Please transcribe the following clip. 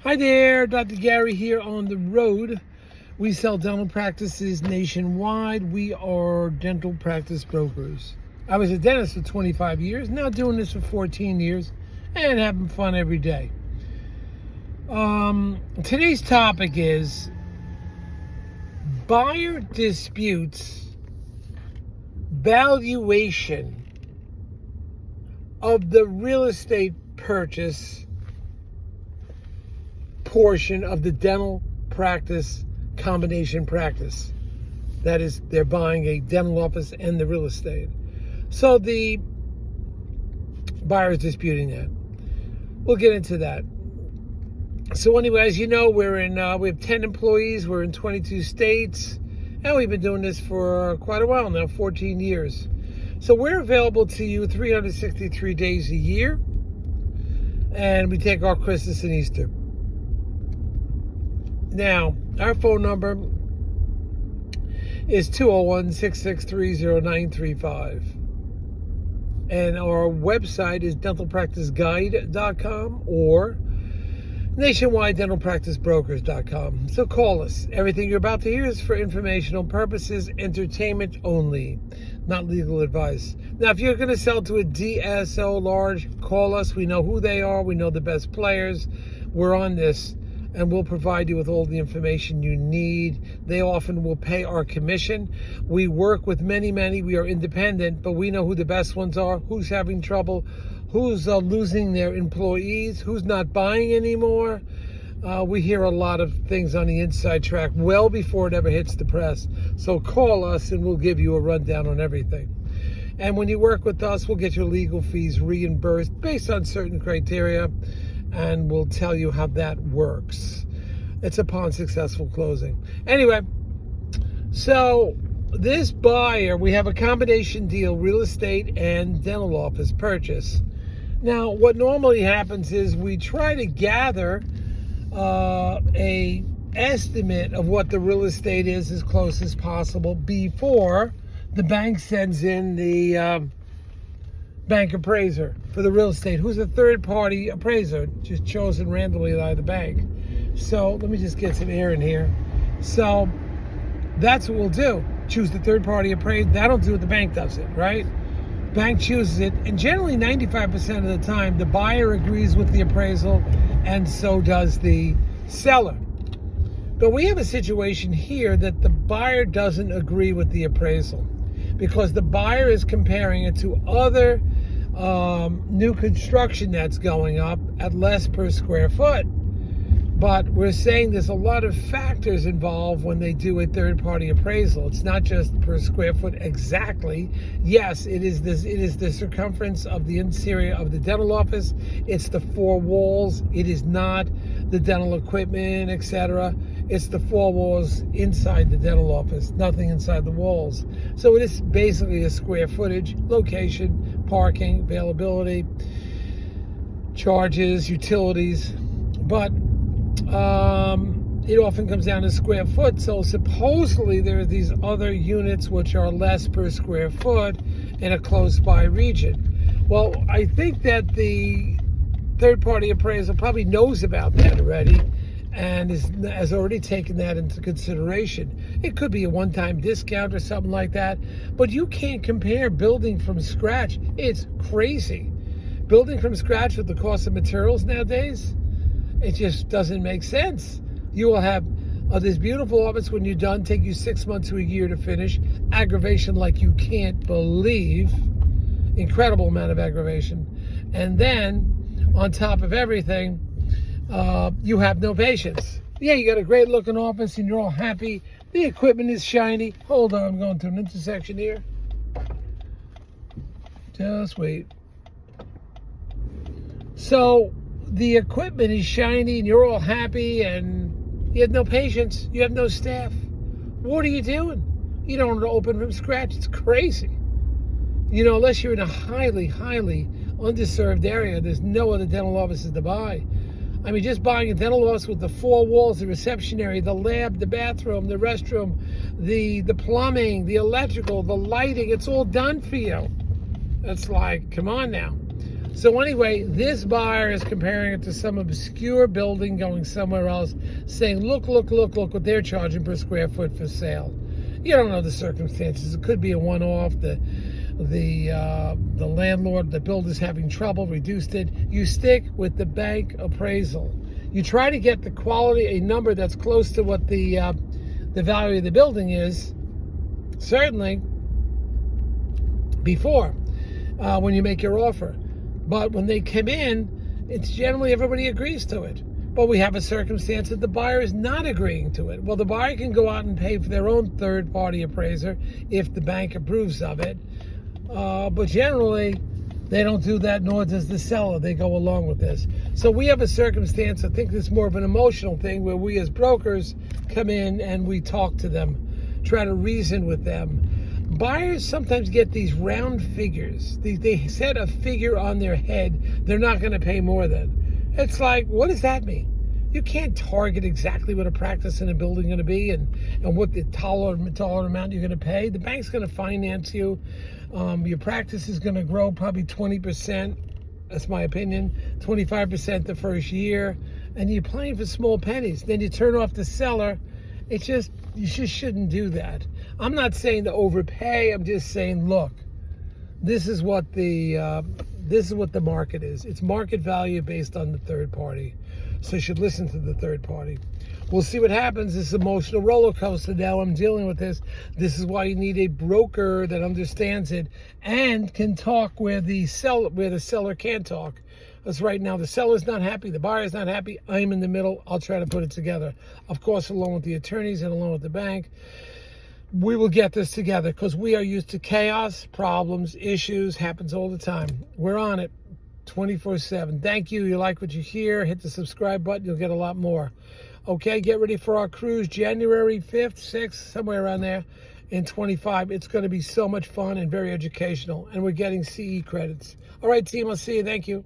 Hi there, Dr. Gary here on the road. We sell dental practices nationwide. We are dental practice brokers. I was a dentist for 25 years, now doing this for 14 years and having fun every day. Today's topic is buyer disputes, valuation of the real estate purchase portion of the dental practice combination practice. That is, they're buying a dental office and the real estate. So the buyer is disputing that. We'll get into that. So anyway, as you know, we have 10 employees. We're in 22 states, and we've been doing this for quite a while now, 14 years. So we're available to you 363 days a year, and we take off Christmas and Easter. Now, our phone number is 201-663-0935. And our website is dentalpracticeguide.com or nationwidedentalpracticebrokers.com. So call us. Everything you're about to hear is for informational purposes, entertainment only, not legal advice. Now, if you're going to sell to a DSO large, call us. We know who they are. We know the best players. We're on this, and we'll provide you with all the information you need. They often will pay our commission. We work with many. We are independent, but we know who the best ones are, who's having trouble, who's losing their employees, who's not buying anymore. We hear a lot of things on the inside track well before it ever hits the press. So call us and we'll give you a rundown on everything. And when you work with us, we'll get your legal fees reimbursed based on certain criteria, and we'll tell you how that works. It's upon successful closing. Anyway, so this buyer, we have a combination deal, real estate and dental office purchase. Now, what normally happens is we try to gather a estimate of what the real estate is as close as possible before the bank sends in the bank appraiser for the real estate, who's a third-party appraiser, just chosen randomly by the bank. So let me just get some air in here. So that's what we'll do. Choose the third-party appraiser. That'll do it. The bank does it, right? Bank chooses it, and generally 95% of the time, the buyer agrees with the appraisal, and so does the seller. But we have a situation here that the buyer doesn't agree with the appraisal because the buyer is comparing it to other new construction that's going up at less per square foot. But we're saying there's a lot of factors involved when they do a third-party appraisal. It's not just per square foot exactly. Yes, it is the circumference of the interior of the dental office. It's the four walls. It is not the dental equipment, etc. It's the four walls inside the dental office, nothing inside the walls. So it is basically a square footage, location, parking, availability, charges, utilities. But it often comes down to square foot. So supposedly there are these other units which are less per square foot in a close by region. Well, I think that the third-party appraiser probably knows about that already and has already taken that into consideration. It could be a one-time discount or something like that, but you can't compare building from scratch. It's crazy. Building from scratch with the cost of materials nowadays, it just doesn't make sense. You will have this beautiful office when you're done, take you 6 months to a year to finish. Aggravation like you can't believe. Incredible amount of aggravation. And then, on top of everything, you have no patience. Yeah, you got a great looking office and you're all happy. The equipment is shiny. Hold on, I'm going to an intersection here. Just wait. So, the equipment is shiny and you're all happy and you have no patience. You have no staff. What are you doing? You don't open from scratch. It's crazy. You know, unless you're in a highly underserved area, there's no other dental offices to buy. I mean, just buying a dental office with the four walls, the reception area, the lab, the bathroom, the restroom, the plumbing, the electrical, the lighting, it's all done for you. It's like, come on now. So anyway, this buyer is comparing it to some obscure building going somewhere else, saying, look what they're charging per square foot for sale. You don't know the circumstances. It could be a one-off. The landlord, the builder's having trouble, reduced it. You stick with the bank appraisal. You try to get the quality, a number that's close to what the value of the building is, certainly before when you make your offer. But when they come in, it's generally everybody agrees to it. But we have a circumstance that the buyer is not agreeing to it. Well, the buyer can go out and pay for their own third-party appraiser if the bank approves of it. But generally, they don't do that, nor does the seller. They go along with this. So we have a circumstance, I think it's more of an emotional thing, where we as brokers come in and we talk to them, try to reason with them. Buyers sometimes get these round figures. They set a figure on their head they're not going to pay more than. It's like, what does that mean? You can't target exactly what a practice in a building is going to be and what the tolerant amount you're going to pay. The bank's going to finance you. Your practice is going to grow probably 20%. That's my opinion. 25% the first year. And you're playing for small pennies. Then you turn off the seller. You just shouldn't do that. I'm not saying to overpay. I'm just saying, look, this is what the market is. It's market value based on the third party. So you should listen to the third party. We'll see what happens. This emotional roller coaster now. I'm dealing with this. This is why you need a broker that understands it and can talk where the seller can't talk. Because right now the seller's not happy, the buyer's not happy. I'm in the middle. I'll try to put it together. Of course, along with the attorneys and along with the bank. We will get this together because we are used to chaos, problems, issues, happens all the time. We're on it 24/7. Thank you. You like what you hear, hit the subscribe button. You'll get a lot more. Okay, get ready for our cruise January 5th, 6th, somewhere around there in 25. It's going to be so much fun and very educational. And we're getting CE credits. All right, team, I'll see you. Thank you.